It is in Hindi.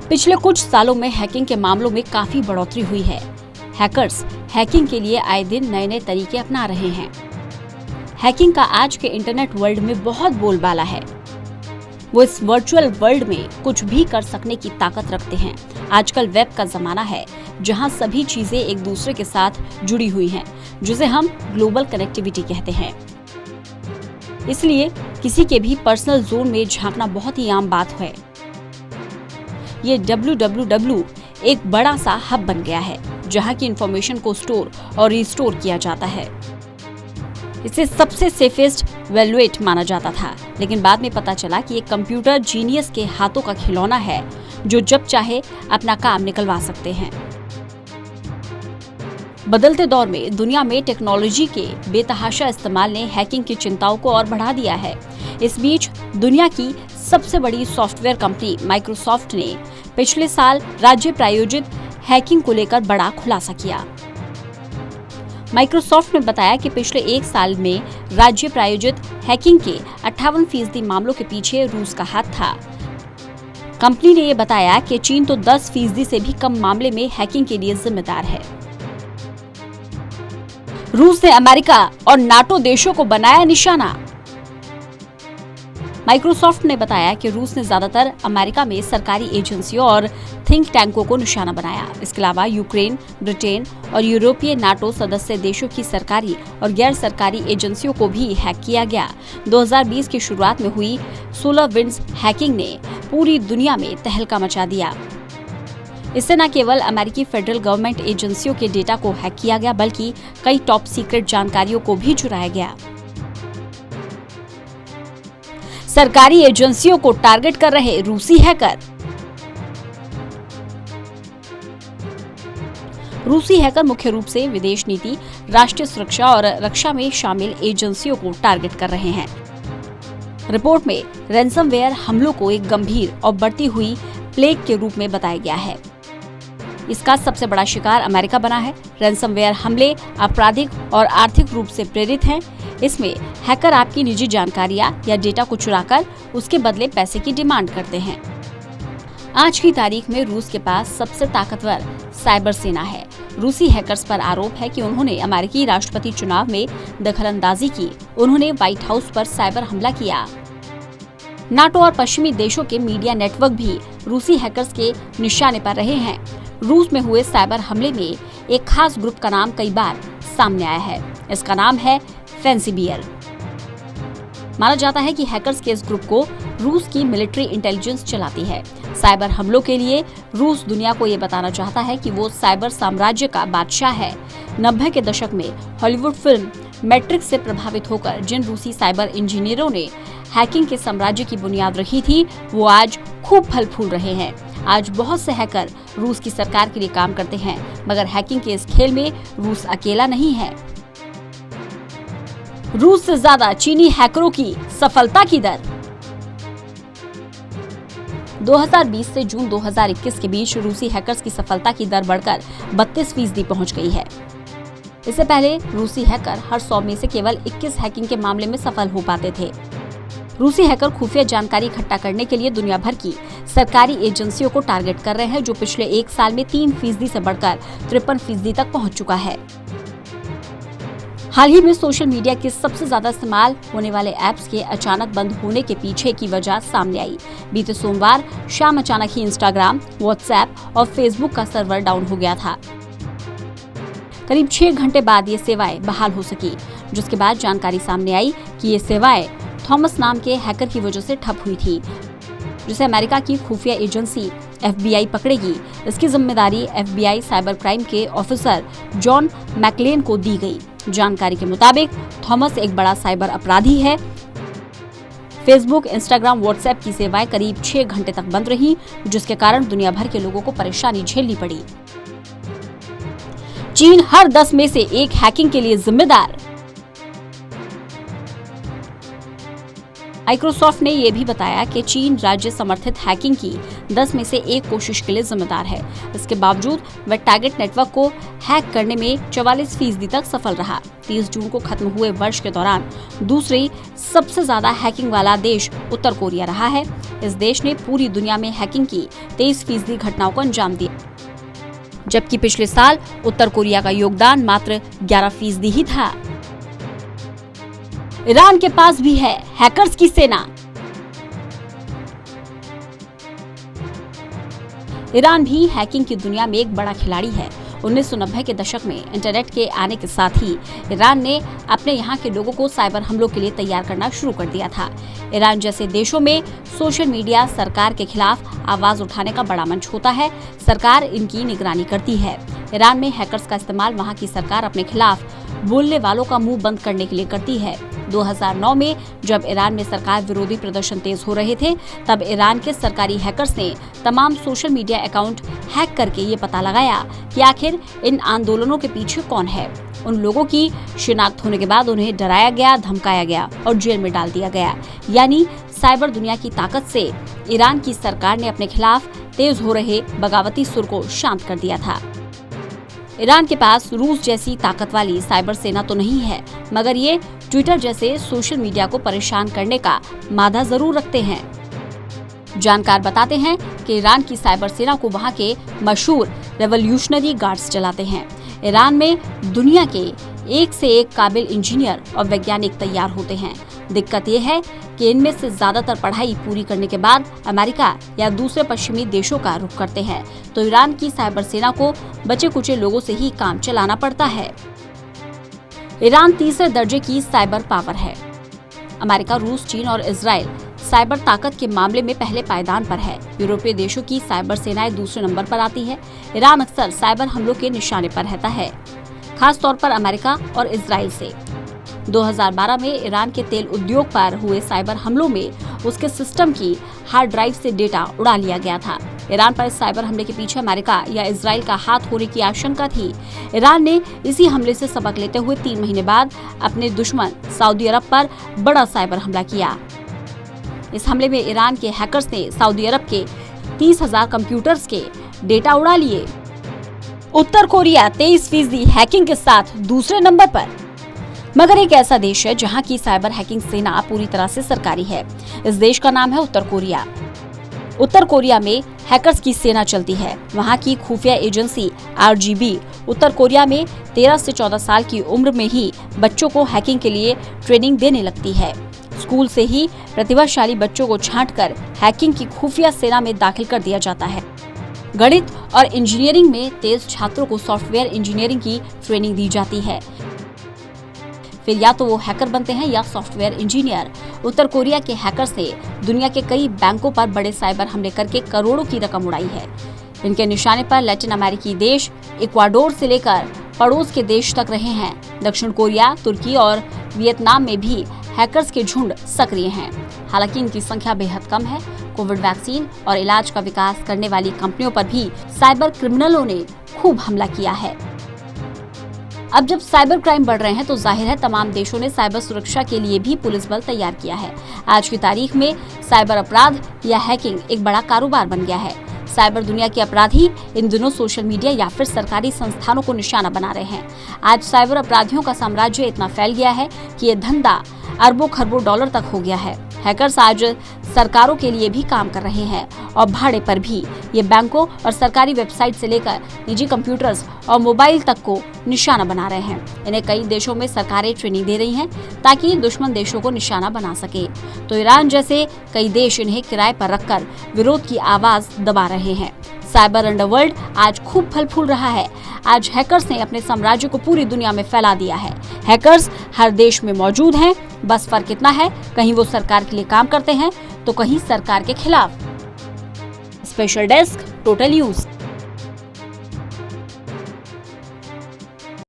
पिछले कुछ सालों में हैकिंग के मामलों में काफी बढ़ोतरी हुई है। हैकर्स हैकिंग के लिए आए दिन नए नए तरीके अपना रहे हैं। हैकिंग का आज के इंटरनेट वर्ल्ड में बहुत बोलबाला है। वो इस वर्चुअल वर्ल्ड में कुछ भी कर सकने की ताकत रखते हैं। आजकल वेब का जमाना है, जहां सभी चीजें एक दूसरे के साथ जुड़ी हुई हैं, जिसे हम ग्लोबल कनेक्टिविटी कहते हैं। इसलिए किसी के भी पर्सनल जोन में झांकना बहुत ही आम बात है। ये www एक बड़ा सा हब बन गया है, जहां की इंफॉर्मेशन को स्टोर और रिस्टोर किया जाता है। इसे सबसे सेफेस्ट वैल्यूएट माना जाता था, लेकिन बाद में पता चला कि ये कंप्यूटर जीनियस के हाथों का खिलौना है, जो जब चाहे अपना काम निकलवा सकते हैं। बदलते दौर में दुनिया में टेक्नोलॉजी के बेतहाशा इस्तेमाल ने हैकिंग की चिंताओं को और बढ़ा दिया है। इस बीच दुनिया की सबसे बड़ी सॉफ्टवेयर कंपनी माइक्रोसॉफ्ट ने पिछले साल राज्य प्रायोजित हैकिंग को लेकर बड़ा खुलासा किया। माइक्रोसॉफ्ट ने बताया कि पिछले एक साल में राज्य प्रायोजित हैकिंग के 58% मामलों के पीछे रूस का हाथ था। कंपनी ने यह बताया कि चीन तो 10% से भी कम मामले में हैकिंग के लिए जिम्मेदार है। रूस ने अमेरिका और नाटो देशों को बनाया निशाना। माइक्रोसॉफ्ट ने बताया कि रूस ने ज्यादातर अमेरिका में सरकारी एजेंसियों और थिंक टैंकों को निशाना बनाया। इसके अलावा यूक्रेन, ब्रिटेन और यूरोपीय नाटो सदस्य देशों की सरकारी और गैर सरकारी एजेंसियों को भी हैक किया गया। 2020 की शुरुआत में हुई सोलरविंड्स हैकिंग ने पूरी दुनिया में तहलका मचा दिया। इससे न केवल अमेरिकी फेडरल गवर्नमेंट एजेंसियों के डेटा को हैक किया गया, बल्कि कई टॉप सीक्रेट जानकारियों को भी चुराया गया। सरकारी एजेंसियों को टारगेट कर रहे रूसी हैकर। रूसी हैकर मुख्य रूप से विदेश नीति, राष्ट्रीय सुरक्षा और रक्षा में शामिल एजेंसियों को टारगेट कर रहे हैं। रिपोर्ट में रैंसमवेयर हमलों को एक गंभीर और बढ़ती हुई प्लेग के रूप में बताया गया है। इसका सबसे बड़ा शिकार अमेरिका बना है। रैंसमवेयर हमले आपराधिक और आर्थिक रूप से प्रेरित हैं। इसमें हैकर आपकी निजी जानकारियां या डेटा को चुराकर उसके बदले पैसे की डिमांड करते हैं। आज की तारीख में रूस के पास सबसे ताकतवर साइबर सेना है। रूसी हैकर्स पर आरोप है कि उन्होंने अमेरिकी राष्ट्रपति चुनाव में दखलंदाजी की। उन्होंने व्हाइट हाउस पर साइबर हमला किया। नाटो और पश्चिमी देशों के मीडिया नेटवर्क भी रूसी हैकर्स के निशाने पर रहे हैं। रूस में हुए साइबर हमले में एक खास ग्रुप का नाम कई बार सामने आया है। इसका नाम है फैंसी बियर। माना जाता है कि हैकर्स के इस ग्रुप को रूस की मिलिट्री इंटेलिजेंस चलाती है। साइबर हमलों के लिए रूस दुनिया को ये बताना चाहता है कि वो साइबर साम्राज्य का बादशाह है। 90 के दशक में हॉलीवुड फिल्म मैट्रिक्स से प्रभावित होकर जिन रूसी साइबर इंजीनियरों ने हैकिंग के साम्राज्य की बुनियाद रखी थी, वो आज खूब फल फूल रहे हैं। आज बहुत से हैकर रूस की सरकार के लिए काम करते हैं, मगर हैकिंग के इस खेल में रूस अकेला नहीं है। रूस से ज्यादा चीनी हैकरों की सफलता की दर। 2020 से जून 2021 के बीच रूसी हैकर्स की सफलता की दर बढ़कर 32% पहुंच गई है। इससे पहले रूसी हैकर हर 100 में से केवल 21 हैकिंग के मामले में सफल हो पाते थे। रूसी हैकर खुफिया जानकारी इकट्ठा करने के लिए दुनिया भर की सरकारी एजेंसियों को टारगेट कर रहे हैं, जो पिछले एक साल में 3% से बढ़कर 53% तक पहुंच चुका है। हाल ही में सोशल मीडिया के सबसे ज्यादा इस्तेमाल होने वाले ऐप्स के अचानक बंद होने के पीछे की वजह सामने आई। बीते सोमवार शाम अचानक ही इंस्टाग्राम, व्हाट्सएप और फेसबुक का सर्वर डाउन हो गया था। करीब 6 घंटे बाद ये सेवाएं बहाल हो सकी, जिसके बाद जानकारी सामने आई कि ये सेवाएं थॉमस नाम के हैकर की वजह से ठप हुई थी, जिसे अमेरिका की खुफिया एजेंसी FBI पकड़ेगी। इसकी जिम्मेदारी FBI साइबर क्राइम के ऑफिसर जॉन मैकलेन को दी गई। जानकारी के मुताबिक थॉमस एक बड़ा साइबर अपराधी है। फेसबुक, इंस्टाग्राम, व्हाट्सएप की सेवाएं करीब 6 घंटे तक बंद रही, जिसके कारण दुनिया भर के लोगों को परेशानी झेलनी पड़ी। चीन हर 10 में से एक हैकिंग के लिए जिम्मेदार। माइक्रोसॉफ्ट ने यह भी बताया कि चीन राज्य समर्थित हैकिंग की 10 में से 1 कोशिश के लिए जिम्मेदार है। इसके बावजूद वह टारगेट नेटवर्क को हैक करने में 44% तक सफल रहा। 30 जून को खत्म हुए वर्ष के दौरान दूसरी सबसे ज्यादा हैकिंग वाला देश उत्तर कोरिया रहा है। इस देश ने पूरी दुनिया में हैकिंग की 23% घटनाओं को अंजाम दिया, जबकि पिछले साल उत्तर कोरिया का योगदान मात्र 11% ही था। ईरान के पास भी है हैकर्स की सेना। ईरान भी हैकिंग की दुनिया में एक बड़ा खिलाड़ी है। 1990 के दशक में इंटरनेट के आने के साथ ही ईरान ने अपने यहाँ के लोगों को साइबर हमलों के लिए तैयार करना शुरू कर दिया था। ईरान जैसे देशों में सोशल मीडिया सरकार के खिलाफ आवाज उठाने का बड़ा मंच होता है। सरकार इनकी निगरानी करती है। ईरान में हैकर्स का इस्तेमाल वहाँ की सरकार अपने खिलाफ बोलने वालों का मुंह बंद करने के लिए करती है। 2009 में जब ईरान में सरकार विरोधी प्रदर्शन तेज हो रहे थे, तब ईरान के सरकारी हैकर्स ने तमाम सोशल मीडिया अकाउंट हैक करके ये पता लगाया कि आखिर इन आंदोलनों के पीछे कौन है। उन लोगों की शिनाख्त होने के बाद उन्हें डराया गया, धमकाया गया और जेल में डाल दिया गया। यानी साइबर दुनिया की ताकत से ईरान की सरकार ने अपने खिलाफ तेज हो रहे बगावती सुर को शांत कर दिया था। ईरान के पास रूस जैसी ताकत वाली साइबर सेना तो नहीं है, मगर ये ट्विटर जैसे सोशल मीडिया को परेशान करने का मादा जरूर रखते हैं। जानकार बताते हैं कि ईरान की साइबर सेना को वहां के मशहूर रेवोल्यूशनरी गार्ड्स चलाते हैं। ईरान में दुनिया के एक से एक काबिल इंजीनियर और वैज्ञानिक तैयार होते हैं। दिक्कत यह है कि इनमें से ज्यादातर पढ़ाई पूरी करने के बाद अमेरिका या दूसरे पश्चिमी देशों का रुख करते हैं, तो ईरान की साइबर सेना को बचे कुचे लोगों से ही काम चलाना पड़ता है। ईरान तीसरे दर्जे की साइबर पावर है। अमेरिका, रूस, चीन और इजराइल साइबर ताकत के मामले में पहले पायदान पर है। यूरोपीय देशों की साइबर सेनाएं दूसरे नंबर पर आती है। ईरान अक्सर साइबर हमलों के निशाने पर रहता है, खास तौर पर अमेरिका और इजराइल से। 2012 में ईरान के तेल उद्योग पर हुए साइबर हमलों में उसके सिस्टम की हार्ड ड्राइव से डेटा उड़ा लिया गया था। ईरान पर इस साइबर हमले के पीछे अमेरिका या इजराइल का हाथ होने की आशंका थी। ईरान ने इसी हमले से सबक लेते हुए 3 महीने बाद अपने दुश्मन सऊदी अरब पर बड़ा साइबर हमला किया। इस हमले में ईरान के हैकर्स ने सऊदी अरब के 30,000 कंप्यूटर्स के डेटा उड़ा लिए। उत्तर कोरिया 23% हैकिंग के साथ दूसरे नंबर पर, मगर एक ऐसा देश है जहां की साइबर हैकिंग सेना पूरी तरह से सरकारी है। इस देश का नाम है उत्तर कोरिया। उत्तर कोरिया में हैकर्स की सेना चलती है। वहां की खुफिया एजेंसी RGB उत्तर कोरिया में 13 से 14 साल की उम्र में ही बच्चों को हैकिंग के लिए ट्रेनिंग देने लगती है। स्कूल से ही प्रतिभाशाली बच्चों को छांटकर हैकिंग की खुफिया सेना में दाखिल कर दिया जाता है। गणित और इंजीनियरिंग में तेज छात्रों को सॉफ्टवेयर इंजीनियरिंग की ट्रेनिंग दी जाती है। फिर या तो वो हैकर बनते हैं या सॉफ्टवेयर इंजीनियर। उत्तर कोरिया के हैकर्स ने दुनिया के कई बैंकों पर बड़े साइबर हमले करके करोड़ों की रकम उड़ाई है। इनके निशाने पर लैटिन अमेरिकी देश इक्वाडोर से लेकर पड़ोस के देश तक रहे हैं। दक्षिण कोरिया, तुर्की और वियतनाम में भी हैकर्स के झुंड सक्रिय हैं। हालांकि इनकी संख्या बेहद कम है। कोविड वैक्सीन और इलाज का विकास करने वाली कंपनियों पर भी साइबर क्रिमिनलों ने खूब हमला किया है। अब जब साइबर क्राइम बढ़ रहे हैं तो जाहिर है तमाम देशों ने साइबर सुरक्षा के लिए भी पुलिस बल तैयार किया है। आज की तारीख में साइबर अपराध या हैकिंग एक बड़ा कारोबार बन गया है। साइबर दुनिया के अपराधी इन दिनों सोशल मीडिया या फिर सरकारी संस्थानों को निशाना बना रहे हैं। आज साइबर अपराधियों का साम्राज्य इतना फैल गया है कि ये धंधा अरबों खरबों डॉलर तक हो गया है। हैकर्स आज सरकारों के लिए भी काम कर रहे हैं और भाड़े पर भी। ये बैंकों और सरकारी वेबसाइट से लेकर निजी कंप्यूटर्स और मोबाइल तक को निशाना बना रहे हैं। इन्हें कई देशों में सरकारें ट्रेनिंग दे रही हैं ताकि दुश्मन देशों को निशाना बना सके। तो ईरान जैसे कई देश इन्हें किराए पर रखकर विरोध की आवाज दबा रहे हैं। साइबर अंडरवर्ल्ड आज खूब फल फूल रहा है। आज हैकर्स ने अपने साम्राज्य को पूरी दुनिया में फैला दिया है। हैकर्स हर देश में मौजूद हैं, बस फर्क इतना है कहीं वो सरकार के लिए काम करते हैं तो कहीं सरकार के खिलाफ। Special desk, total news.